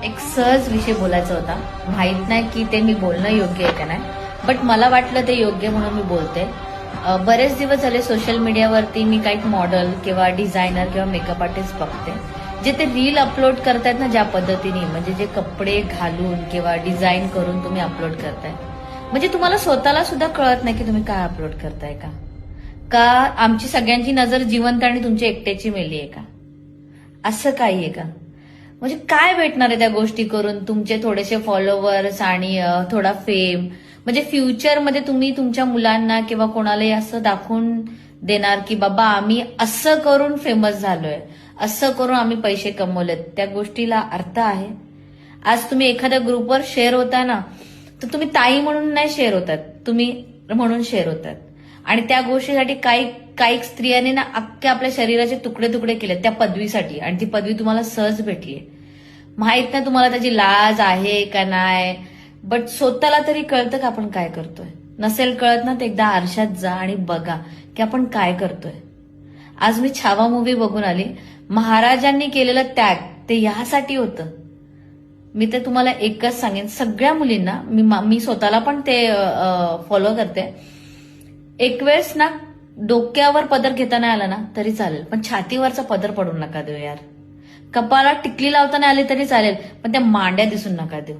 एक सहज विषय बोलायचा होता. माहित नाही की ते मी बोलणं योग्य आहे का नाही, बट मला वाटलं ते योग्य म्हणून मी बोलते. बरेच दिवस झाले सोशल मीडियावरती मी काही मॉडेल किंवा डिझायनर किंवा मेकअप आर्टिस्ट बघते, जे ते रील अपलोड करतायत ना ज्या पद्धतीने, म्हणजे जे कपडे घालून किंवा डिझाईन करून तुम्ही अपलोड करताय, म्हणजे तुम्हाला स्वतःला सुद्धा कळत नाही की तुम्ही काय अपलोड करताय का आमची सगळ्यांची नजर जिवंत आणि तुमच्या एकट्याची मेली आहे का? असं काही आहे का? म्हणजे काय भेटणार आहे त्या गोष्टी करून? तुमचे थोडेसे फॉलोअर्स आणि थोडा फेम, म्हणजे फ्युचरमध्ये तुम्ही तुमच्या मुलांना किंवा कोणालाही असं दाखवून देणार की बाबा आम्ही असं करून फेमस झालोय, असं करून आम्ही पैसे कमवलेत. त्या गोष्टीला अर्थ आहे? आज तुम्ही एखाद्या ग्रुपवर शेअर होता ना, तर तुम्ही ताई म्हणून नाही शेअर होतात, तुम्ही म्हणून शेअर होतात. आणि त्या गोष्टीसाठी काही स्त्रियांनी ना अख्ख्या आपल्या शरीराचे तुकडे तुकडे केले त्या पदवीसाठी, आणि ती पदवी तुम्हाला सहज भेटली. माहित नाही तुम्हाला त्याची लाज आहे का नाही, बट स्वतःला तरी कळतं का आपण काय करतोय? नसेल कळत ना, तर एकदा आरशात जा आणि बघा की आपण काय करतोय. आज मी छावा मूवी बघून आली. महाराजांनी केलेलं त्याग ते ह्यासाठी होतं. मी तर तुम्हाला एकच सांगेन, सगळ्या मुलींना, मी स्वतःला पण ते फॉलो करते. एक वेळेस ना डोक्यावर पदर घेता नाही आला ना तरी चालेल, पण छातीवरचा पदर पडून नका देऊ यार. कपाळात टिकली लावता नाही आली तरी चालेल, पण त्या मांड्या दिसून नका देऊ.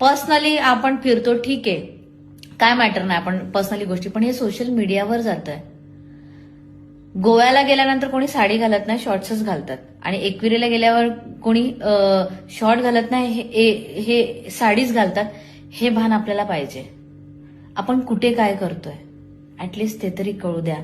पर्सनली आपण फिरतो, ठीक आहे, काय मॅटर नाही, आपण पर्सनली गोष्टी, पण हे सोशल मीडियावर जात आहे. गोव्याला गेल्यानंतर कोणी साडी घालत नाही, शॉर्ट्सच घालतात. आणि एकविरीला गेल्यावर कोणी शॉर्ट घालत नाही, हे साडीच घालतात. हे भान आपल्याला पाहिजे. आपण कुठे काय करतोय ऍटलिस्ट ते तरी कळू द्या.